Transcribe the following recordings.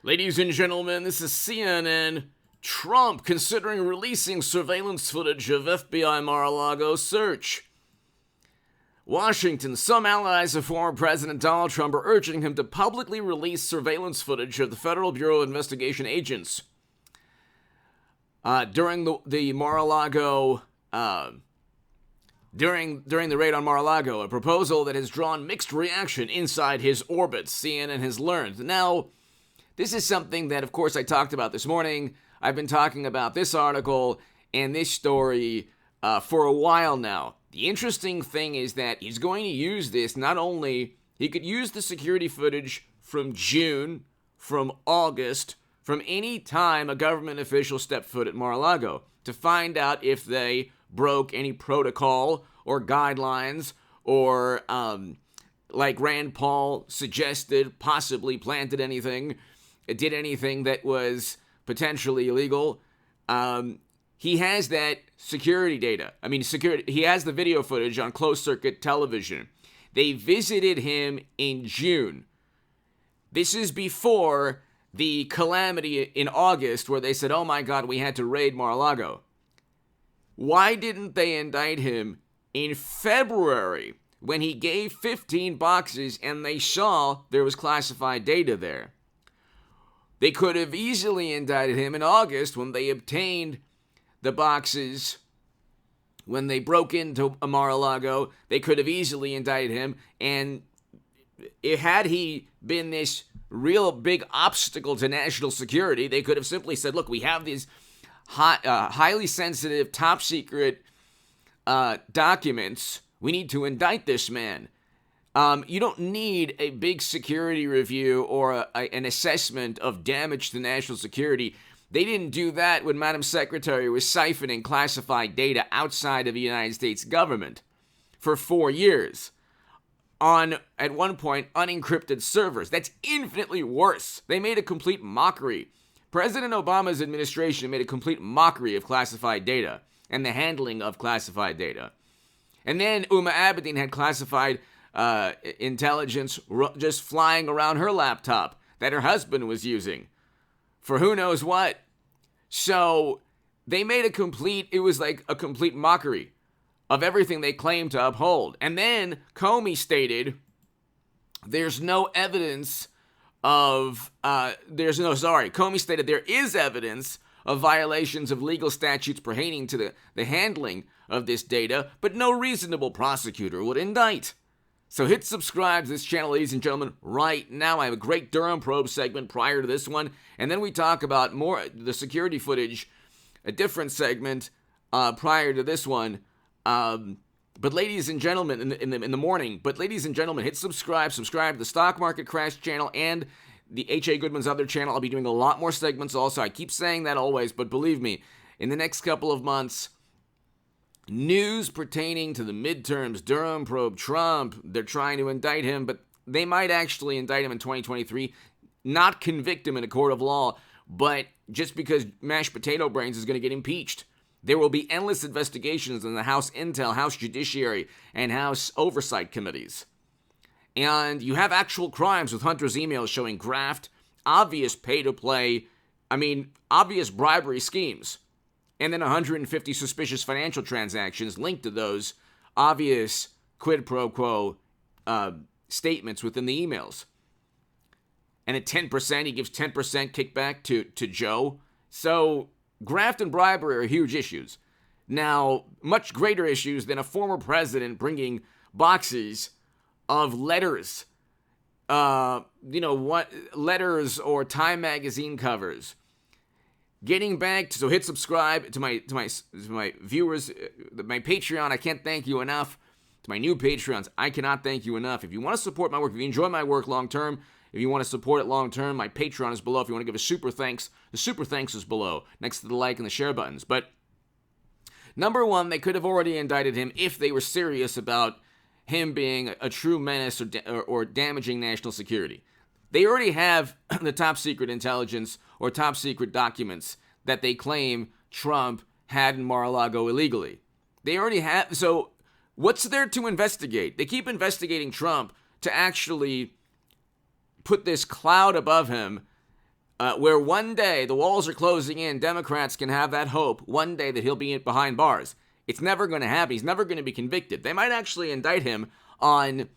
Ladies and gentlemen, this is CNN. Trump considering releasing surveillance footage of FBI Mar-a-Lago search. Washington, some allies of former President Donald Trump are urging him to publicly release surveillance footage of the Federal Bureau of Investigation agents. During the Mar-a-Lago, during the raid on Mar-a-Lago, a proposal that has drawn mixed reaction inside his orbit, CNN has learned. Now, this is something that, of course, I talked about this morning. I've been talking about this article and this story for a while now. The interesting thing is that he's going to use this, not only, he could use the security footage from June, from August, from any time a government official stepped foot at Mar-a-Lago to find out if they broke any protocol or guidelines or, like Rand Paul suggested, possibly planted anything, did anything that was potentially illegal. He has that security data. He has the video footage on closed-circuit television. They visited him in June. This is before the calamity in August where they said, oh my God, we had to raid Mar-a-Lago. Why didn't they indict him in February when he gave 15 boxes and they saw there was classified data there? They could have easily indicted him in August when they obtained the boxes. When they broke into Mar-a-Lago, they could have easily indicted him. And had he been this real big obstacle to national security, they could have simply said, look, we have these highly sensitive, top secret documents. We need to indict this man. You don't need a big security review or an assessment of damage to national security. They didn't do that when Madam Secretary was siphoning classified data outside of the United States government for 4 years on, at one point, unencrypted servers. That's infinitely worse. They made a complete mockery. President Obama's administration made a complete mockery of classified data and the handling of classified data. And then Uma Abedin had classified intelligence just flying around her laptop that her husband was using for who knows what. So they made it was like a complete mockery of everything they claimed to uphold. And then Comey stated Comey stated there is evidence of violations of legal statutes pertaining to the handling of this data, but no reasonable prosecutor would indict. So hit subscribe to this channel, ladies and gentlemen, right now. I have a great Durham probe segment prior to this one, and then we talk about more the security footage, a different segment prior to this one. But ladies and gentlemen, in the morning. But ladies and gentlemen, hit subscribe to the Stock Market Crash channel and the H.A. Goodman's other channel. I'll be doing a lot more segments also. I keep saying that always, but believe me, in the next couple of months, news pertaining to the midterms, Durham probe, Trump, they're trying to indict him, but they might actually indict him in 2023, not convict him in a court of law, but just because mashed potato brains is going to get impeached. There will be endless investigations in the House Intel, House Judiciary, and House Oversight Committees. And you have actual crimes with Hunter's emails showing graft, obvious pay-to-play, obvious bribery schemes. And then 150 suspicious financial transactions linked to those obvious quid pro quo statements within the emails. And at 10%, he gives 10% kickback to Joe. So graft and bribery are huge issues. Now, much greater issues than a former president bringing boxes of letters, letters or Time magazine covers. Getting back to, so hit subscribe to my viewers, my Patreon. I can't thank you enough. To my new Patreons, I cannot thank you enough. If you want to support my work, if you enjoy my work long term, if you want to support it long term, my Patreon is below. If you want to give a super thanks, the super thanks is below, next to the like and the share buttons. But number one, they could have already indicted him if they were serious about him being a true menace or damaging national security. They already have the top secret intelligence or top secret documents that they claim Trump had in Mar-a-Lago illegally. They already have. So what's there to investigate? They keep investigating Trump to actually put this cloud above him where one day the walls are closing in, Democrats can have that hope one day that he'll be behind bars. It's never going to happen. He's never going to be convicted. They might actually indict him on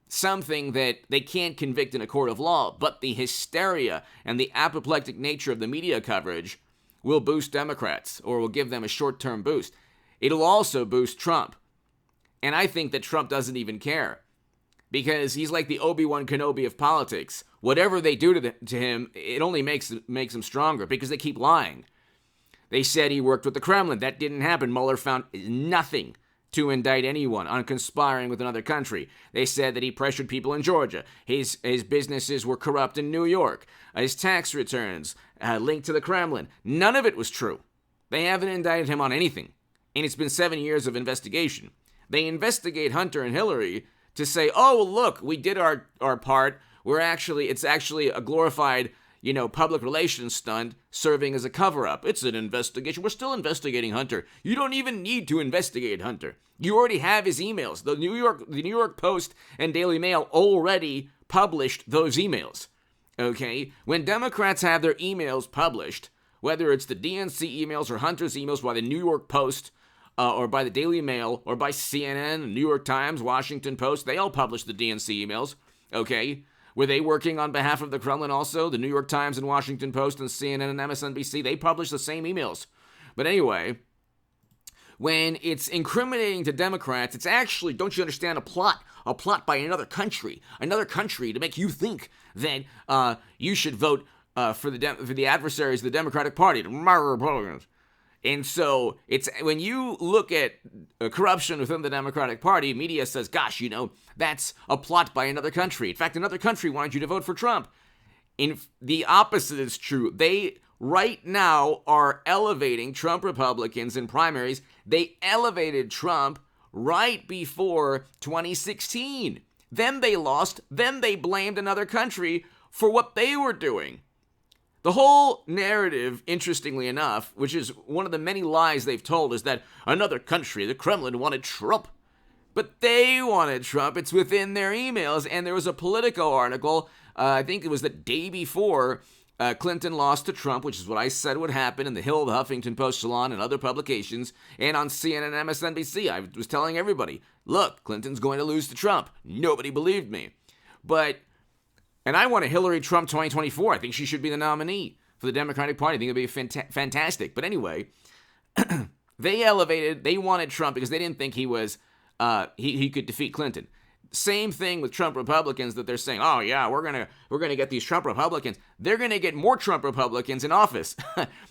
something that they can't convict in a court of law, but the hysteria and the apoplectic nature of the media coverage will boost Democrats, or will give them a short-term boost. It'll also boost Trump. And I think that Trump doesn't even care, because he's like the Obi-Wan Kenobi of politics. Whatever they do to him, it only makes him stronger, because they keep lying. They said he worked with the Kremlin. That didn't happen. Mueller found nothing to indict anyone on conspiring with another country. They said that he pressured people in Georgia. His businesses were corrupt in New York. His tax returns linked to the Kremlin. None of it was true. They haven't indicted him on anything. And it's been 7 years of investigation. They investigate Hunter and Hillary to say, oh, look, we did our part. It's actually a glorified, public relations stunt serving as a cover-up. It's an investigation. We're still investigating Hunter. You don't even need to investigate Hunter. You already have his emails. The New York Post and Daily Mail already published those emails. Okay? When Democrats have their emails published, whether it's the DNC emails or Hunter's emails by the New York Post, or by the Daily Mail, or by CNN, New York Times, Washington Post, they all publish the DNC emails. Okay? Were they working on behalf of the Kremlin also? The New York Times and Washington Post and CNN and MSNBC, they publish the same emails. But anyway, when it's incriminating to Democrats, it's actually, don't you understand, a plot by another country to make you think that you should vote for the adversaries of the Democratic Party, the Republicans. And so it's when you look at corruption within the Democratic Party, media says, gosh, that's a plot by another country. In fact, another country wanted you to vote for Trump. The opposite is true. They right now are elevating Trump Republicans in primaries. They elevated Trump right before 2016. Then they lost. Then they blamed another country for what they were doing. The whole narrative, interestingly enough, which is one of the many lies they've told, is that another country, the Kremlin, wanted Trump. But they wanted Trump. It's within their emails. And there was a Politico article, I think it was the day before Clinton lost to Trump, which is what I said would happen in the Hill, the Huffington Post, Salon, and other publications, and on CNN and MSNBC. I was telling everybody, look, Clinton's going to lose to Trump. Nobody believed me. And I want a Hillary Trump 2024. I think she should be the nominee for the Democratic Party. I think it would be fantastic. But anyway, they wanted Trump because they didn't think he was, he could defeat Clinton. Same thing with Trump Republicans, that they're saying, oh yeah, we're gonna get these Trump Republicans. They're gonna get more Trump Republicans in office.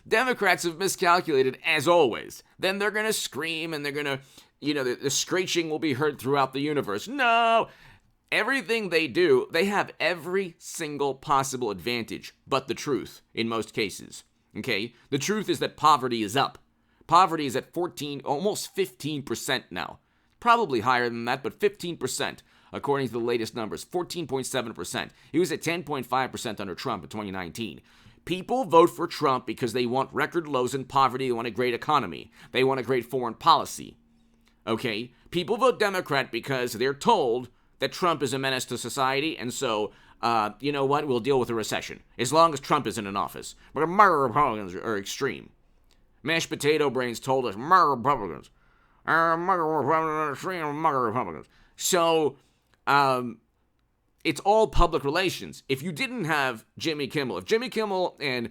Democrats have miscalculated as always. Then they're gonna scream and they're gonna, the screeching will be heard throughout the universe. No. Everything they do, they have every single possible advantage but the truth in most cases. Okay? The truth is that poverty is up. Poverty is at almost 15% now. Probably higher than that, but 15% according to the latest numbers. 14.7%. He was at 10.5% under Trump in 2019. People vote for Trump because they want record lows in poverty. They want a great economy. They want a great foreign policy. Okay? People vote Democrat because they're told that Trump is a menace to society, and so, you know what, we'll deal with a recession, as long as Trump isn't in office. But Republicans are extreme. Mashed potato brains told us, Republicans. Republicans. So, it's all public relations. If you didn't have Jimmy Kimmel, if Jimmy Kimmel and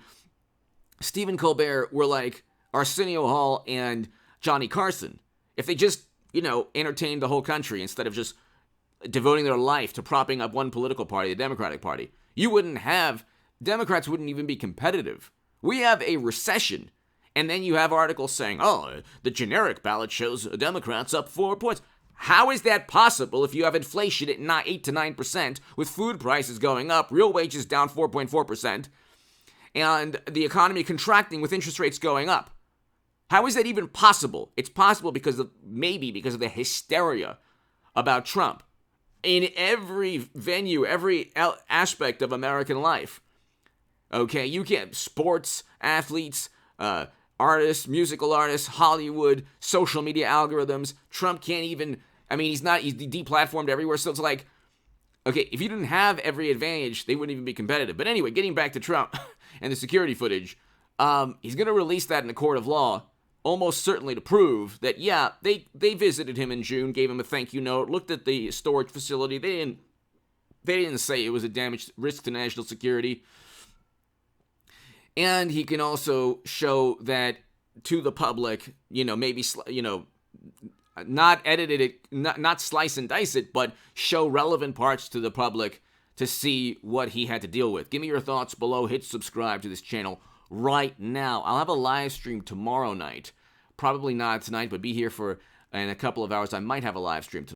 Stephen Colbert were like Arsenio Hall and Johnny Carson, if they just, entertained the whole country instead of just devoting their life to propping up one political party, the Democratic Party, Democrats wouldn't even be competitive. We have a recession, and then you have articles saying, oh, the generic ballot shows Democrats up 4 points. How is that possible if you have inflation at 8 to 9%, with food prices going up, real wages down 4.4%, and the economy contracting with interest rates going up? How is that even possible? It's possible because of the hysteria about Trump. In every venue, every aspect of American life. Okay, you can't, sports, athletes, artists, musical artists, Hollywood, social media algorithms. Trump can't even, he's deplatformed everywhere. So it's like, okay, if you didn't have every advantage, they wouldn't even be competitive. But anyway, getting back to Trump, and the security footage. He's going to release that in a court of law, almost certainly to prove that, yeah, they visited him in June, gave him a thank you note, looked at the storage facility. They didn't say it was a damage risk to national security. And he can also show that to the public, maybe, not edited it, not slice and dice it, but show relevant parts to the public to see what he had to deal with. Give me your thoughts below. Hit subscribe to this channel right now. I'll have a live stream tomorrow night. Probably not tonight, but be here in a couple of hours. I might have a live stream tomorrow.